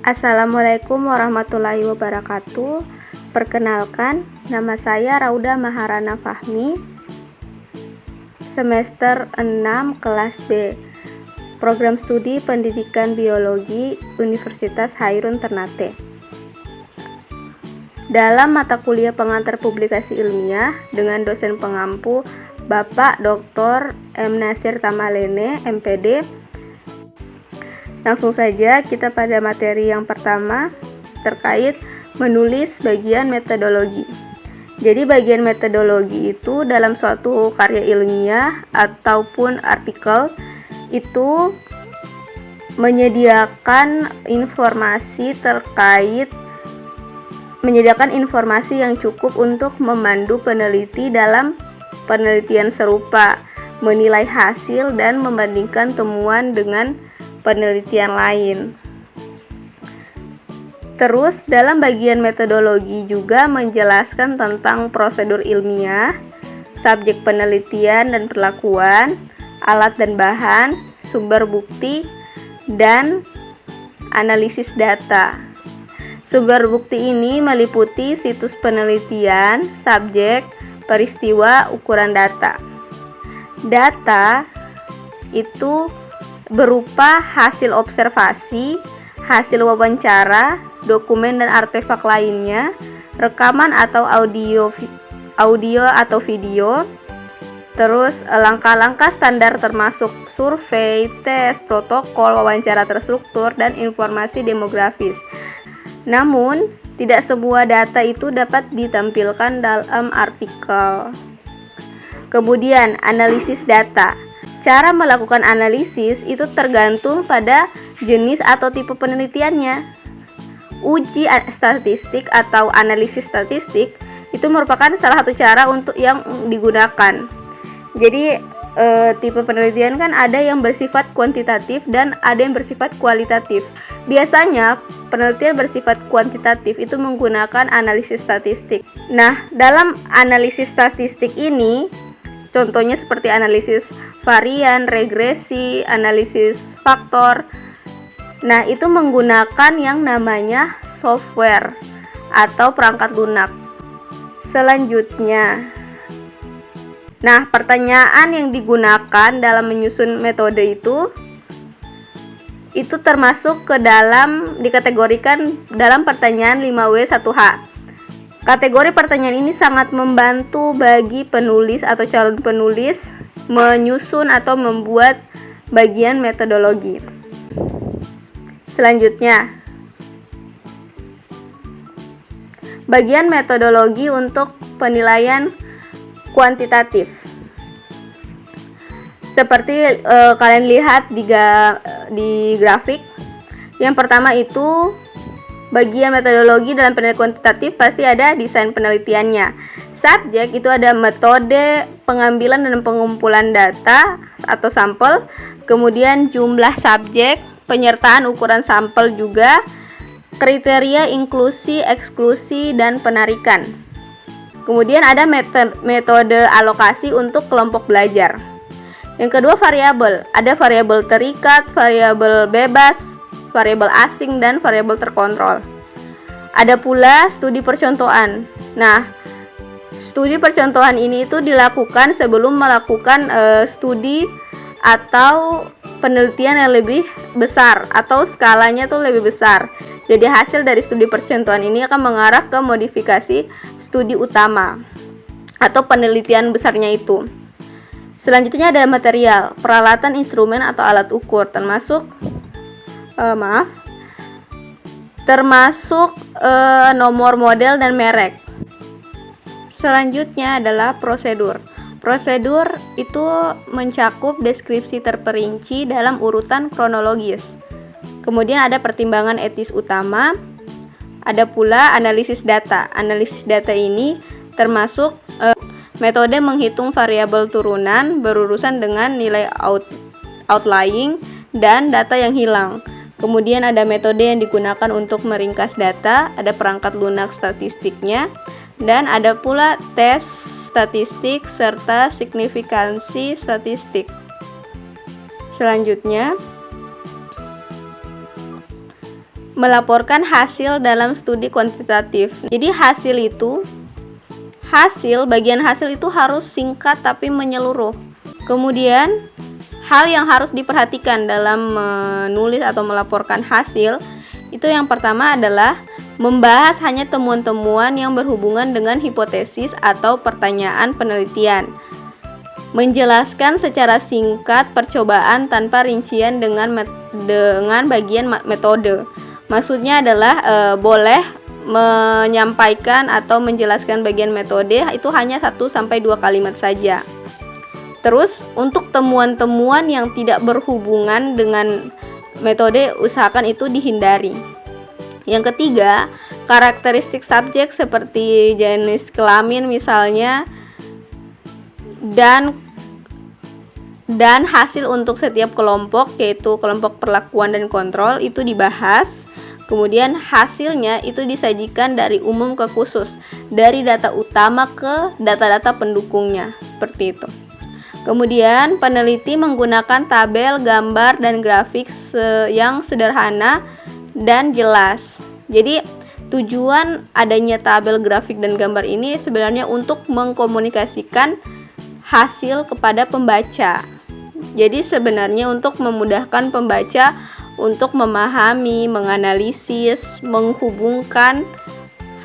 Assalamualaikum warahmatullahi wabarakatuh. Perkenalkan, nama saya Rauda Maharana Fahmi, semester 6 kelas B, Program Studi Pendidikan Biologi Universitas Hairun Ternate. Dalam mata kuliah pengantar publikasi ilmiah dengan dosen pengampu Bapak Dr. M. Nasir Tamalene, MPD. Langsung saja kita pada materi yang pertama terkait menulis bagian metodologi. Jadi bagian metodologi itu dalam suatu karya ilmiah ataupun artikel itu menyediakan informasi yang cukup untuk memandu peneliti dalam penelitian serupa, menilai hasil dan membandingkan temuan dengan penelitian lain. Terus dalam bagian metodologi juga menjelaskan tentang prosedur ilmiah, subjek penelitian dan perlakuan, alat dan bahan, sumber bukti, dan analisis data. Sumber bukti ini meliputi situs penelitian, subjek, peristiwa, ukuran data. Data itu berupa hasil observasi, hasil wawancara, dokumen dan artefak lainnya, rekaman atau audio atau video, terus langkah-langkah standar termasuk survei, tes, protokol, wawancara terstruktur, dan informasi demografis. Namun, tidak semua data itu dapat ditampilkan dalam artikel. Kemudian, analisis data. Cara melakukan analisis itu tergantung pada jenis atau tipe penelitiannya. Uji statistik atau analisis statistik itu merupakan salah satu cara untuk yang digunakan. Jadi tipe penelitian kan ada yang bersifat kuantitatif dan ada yang bersifat kualitatif. Biasanya penelitian bersifat kuantitatif itu menggunakan analisis statistik. Nah, dalam analisis statistik ini contohnya seperti analisis varian, regresi, analisis faktor. Nah, itu menggunakan yang namanya software atau perangkat lunak. Selanjutnya, nah, pertanyaan yang digunakan dalam menyusun metode itu termasuk ke dalam dikategorikan dalam pertanyaan 5W1H. Kategori pertanyaan ini sangat membantu bagi penulis atau calon penulis menyusun atau membuat bagian metodologi. Selanjutnya, bagian metodologi untuk penilaian kuantitatif. Seperti kalian lihat di grafik, yang pertama itu bagian metodologi dalam penilaian kuantitatif pasti ada desain penelitiannya. Subjek itu ada metode pengambilan dan pengumpulan data atau sampel, kemudian jumlah subjek, penyertaan ukuran sampel juga, kriteria inklusi, eksklusi, dan penarikan. Kemudian ada metode alokasi untuk kelompok belajar. Yang kedua variabel, ada variabel terikat, variabel bebas, variabel asing, dan variabel terkontrol. Ada pula studi percontohan. Nah, studi percontohan ini itu dilakukan sebelum melakukan studi atau penelitian yang lebih besar atau skalanya tuh lebih besar. Jadi hasil dari studi percontohan ini akan mengarah ke modifikasi studi utama atau penelitian besarnya itu. Selanjutnya ada material, peralatan, instrumen atau alat ukur termasuk nomor model dan merek. Selanjutnya adalah prosedur. Prosedur itu mencakup deskripsi terperinci dalam urutan kronologis. Kemudian ada pertimbangan etis utama. Ada pula analisis data. Analisis data ini termasuk metode menghitung variabel turunan berurusan dengan nilai outlying dan data yang hilang. Kemudian ada metode yang digunakan untuk meringkas data, ada perangkat lunak statistiknya, dan ada pula tes statistik serta signifikansi statistik. Selanjutnya melaporkan hasil dalam studi kuantitatif. Jadi bagian hasil itu harus singkat tapi menyeluruh. Kemudian hal yang harus diperhatikan dalam menulis atau melaporkan hasil itu yang pertama adalah membahas hanya temuan-temuan yang berhubungan dengan hipotesis atau pertanyaan penelitian. Menjelaskan secara singkat percobaan tanpa rincian dengan bagian metode. Maksudnya adalah boleh menyampaikan atau menjelaskan bagian metode itu hanya 1-2 kalimat saja. Terus untuk temuan-temuan yang tidak berhubungan dengan metode usahakan itu dihindari. Yang ketiga, karakteristik subjek seperti jenis kelamin misalnya dan hasil untuk setiap kelompok, yaitu kelompok perlakuan dan kontrol, itu dibahas. Kemudian hasilnya itu disajikan dari umum ke khusus, dari data utama ke data-data pendukungnya, seperti itu. Kemudian peneliti menggunakan tabel, gambar, dan grafik yang sederhana dan jelas. Jadi tujuan adanya tabel, grafik, dan gambar ini sebenarnya untuk mengkomunikasikan hasil kepada pembaca. Jadi sebenarnya untuk memudahkan pembaca untuk memahami, menganalisis, menghubungkan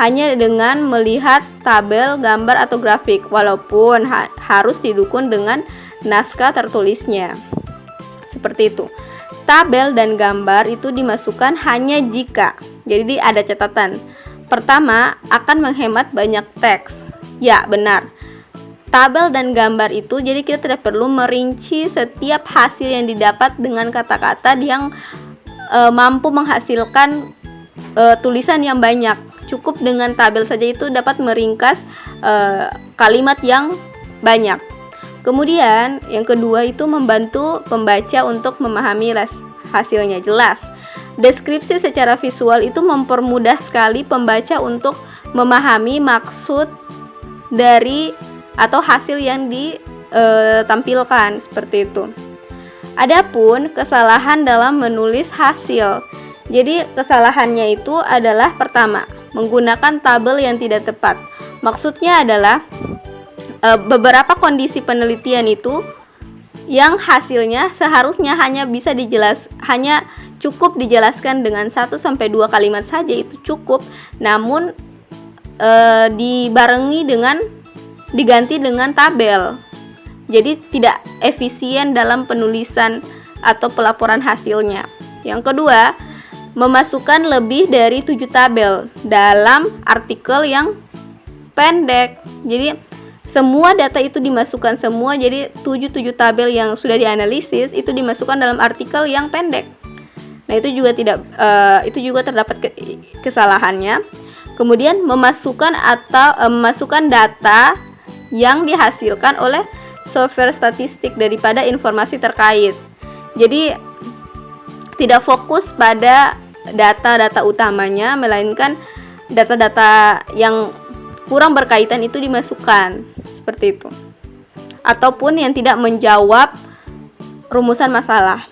hanya dengan melihat tabel, gambar, atau grafik, walaupun harus didukung dengan naskah tertulisnya. Seperti itu. Tabel dan gambar itu dimasukkan hanya jika, jadi ada catatan. Pertama, akan menghemat banyak teks. Ya, benar. Tabel dan gambar itu jadi kita tidak perlu merinci setiap hasil yang didapat dengan kata-kata yang mampu menghasilkan tulisan yang banyak. Cukup dengan tabel saja itu dapat meringkas kalimat yang banyak. Kemudian yang kedua itu membantu pembaca untuk memahami hasilnya jelas. Deskripsi secara visual itu mempermudah sekali pembaca untuk memahami maksud dari atau hasil yang ditampilkan, seperti itu. Adapun kesalahan dalam menulis hasil. Jadi kesalahannya itu adalah pertama, menggunakan tabel yang tidak tepat. Maksudnya adalah beberapa kondisi penelitian itu yang hasilnya seharusnya hanya cukup dijelaskan dengan 1-2 kalimat saja, itu cukup. Namun diganti dengan tabel. Jadi tidak efisien dalam penulisan atau pelaporan hasilnya. Yang kedua, memasukkan lebih dari 7 tabel dalam artikel yang pendek. Jadi semua data itu dimasukkan semua, jadi 7 tabel yang sudah dianalisis itu dimasukkan dalam artikel yang pendek. Nah, itu juga terdapat kesalahannya. Kemudian memasukkan data yang dihasilkan oleh software statistik daripada informasi terkait. Jadi tidak fokus pada data-data utamanya, melainkan data-data yang kurang berkaitan itu dimasukkan, seperti itu. Ataupun yang tidak menjawab rumusan masalah.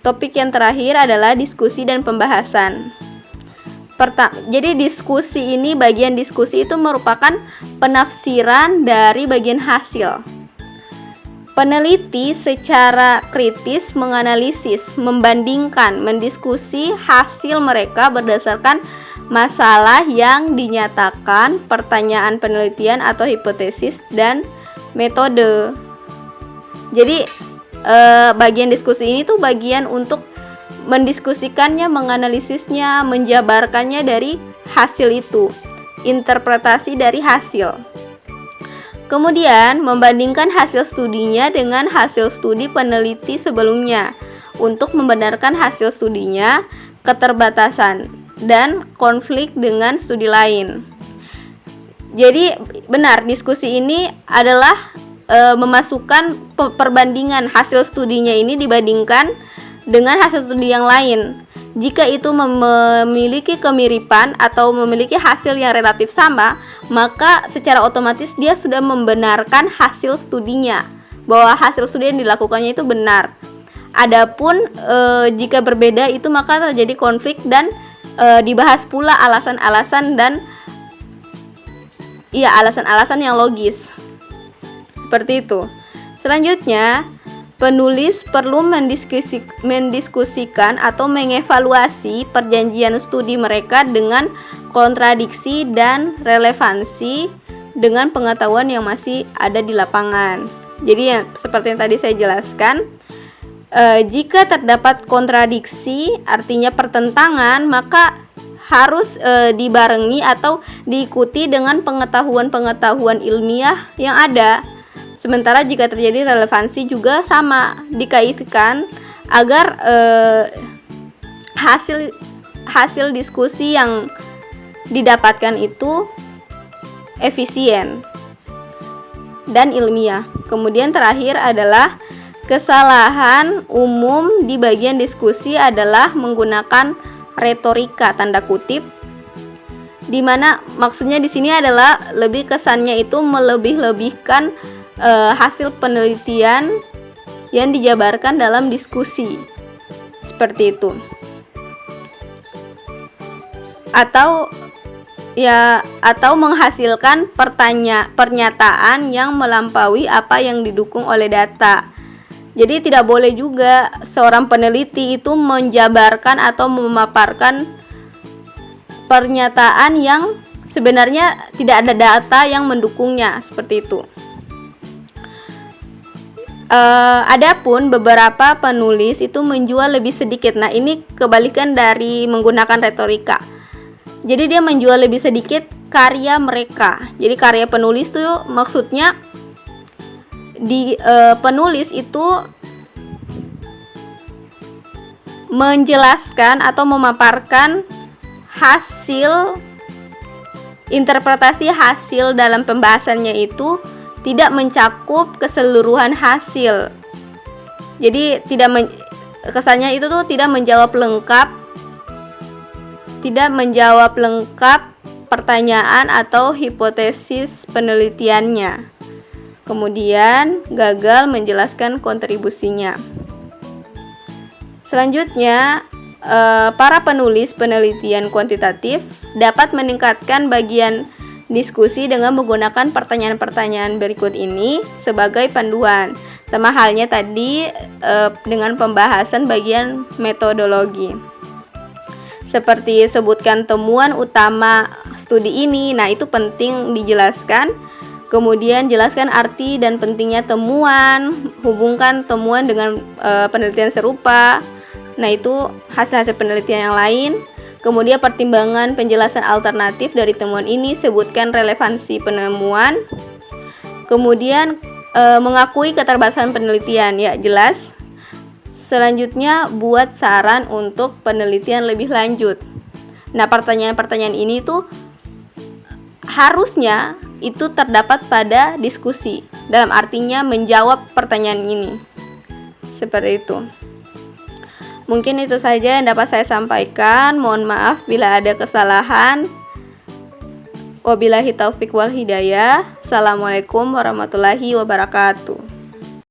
Topik yang terakhir adalah diskusi dan pembahasan. Jadi bagian diskusi itu merupakan penafsiran dari bagian hasil. Peneliti secara kritis menganalisis, membandingkan, mendiskusi hasil mereka berdasarkan masalah yang dinyatakan, pertanyaan penelitian atau hipotesis, dan metode. Jadi bagian diskusi ini tuh bagian untuk mendiskusikannya, menganalisisnya, menjabarkannya dari hasil itu, interpretasi dari hasil. Kemudian membandingkan hasil studinya dengan hasil studi peneliti sebelumnya untuk membenarkan hasil studinya, keterbatasan, dan konflik dengan studi lain. Jadi benar, diskusi ini adalah memasukkan perbandingan hasil studinya ini dibandingkan dengan hasil studi yang lain. Jika itu memiliki kemiripan atau memiliki hasil yang relatif sama, maka secara otomatis dia sudah membenarkan hasil studinya, bahwa hasil studi yang dilakukannya itu benar. Adapun jika berbeda itu maka terjadi konflik dan dibahas pula alasan-alasan dan alasan-alasan yang logis. Seperti itu. Selanjutnya, penulis perlu mendiskusikan atau mengevaluasi perjanjian studi mereka dengan kontradiksi dan relevansi dengan pengetahuan yang masih ada di lapangan. Jadi seperti yang tadi saya jelaskan, jika terdapat kontradiksi artinya pertentangan, maka harus dibarengi atau diikuti dengan pengetahuan-pengetahuan ilmiah yang ada. Sementara jika terjadi relevansi juga sama dikaitkan agar hasil diskusi yang didapatkan itu efisien dan ilmiah. Kemudian terakhir adalah kesalahan umum di bagian diskusi adalah menggunakan retorika tanda kutip, di mana maksudnya di sini adalah lebih kesannya itu melebih-lebihkan hasil penelitian yang dijabarkan dalam diskusi. Seperti itu. Atau menghasilkan pernyataan yang melampaui apa yang didukung oleh data. Jadi tidak boleh juga seorang peneliti itu menjabarkan atau memaparkan pernyataan yang sebenarnya tidak ada data yang mendukungnya, seperti itu. Adapun beberapa penulis itu menjual lebih sedikit. Nah, ini kebalikan dari menggunakan retorika. Jadi dia menjual lebih sedikit karya mereka. Jadi karya penulis itu maksudnya penulis itu menjelaskan atau memaparkan hasil interpretasi hasil dalam pembahasannya itu tidak mencakup keseluruhan hasil. Jadi kesannya itu tuh tidak menjawab lengkap pertanyaan atau hipotesis penelitiannya. Kemudian gagal menjelaskan kontribusinya. Selanjutnya, para penulis penelitian kuantitatif dapat meningkatkan bagian diskusi dengan menggunakan pertanyaan-pertanyaan berikut ini sebagai panduan. Sama halnya tadi dengan pembahasan bagian metodologi. Seperti sebutkan temuan utama studi ini. Nah, itu penting dijelaskan. Kemudian jelaskan arti dan pentingnya temuan, hubungkan temuan dengan penelitian serupa. Nah, itu hasil-hasil penelitian yang lain. Kemudian pertimbangan penjelasan alternatif dari temuan ini, sebutkan relevansi penemuan. Kemudian mengakui keterbatasan penelitian, ya jelas. Selanjutnya buat saran untuk penelitian lebih lanjut. Nah, pertanyaan-pertanyaan ini tuh harusnya itu terdapat pada diskusi. Dalam artinya menjawab pertanyaan ini. Seperti itu. Mungkin itu saja yang dapat saya sampaikan. Mohon maaf bila ada kesalahan. Wabillahi taufik wal hidayah. Assalamualaikum warahmatullahi wabarakatuh.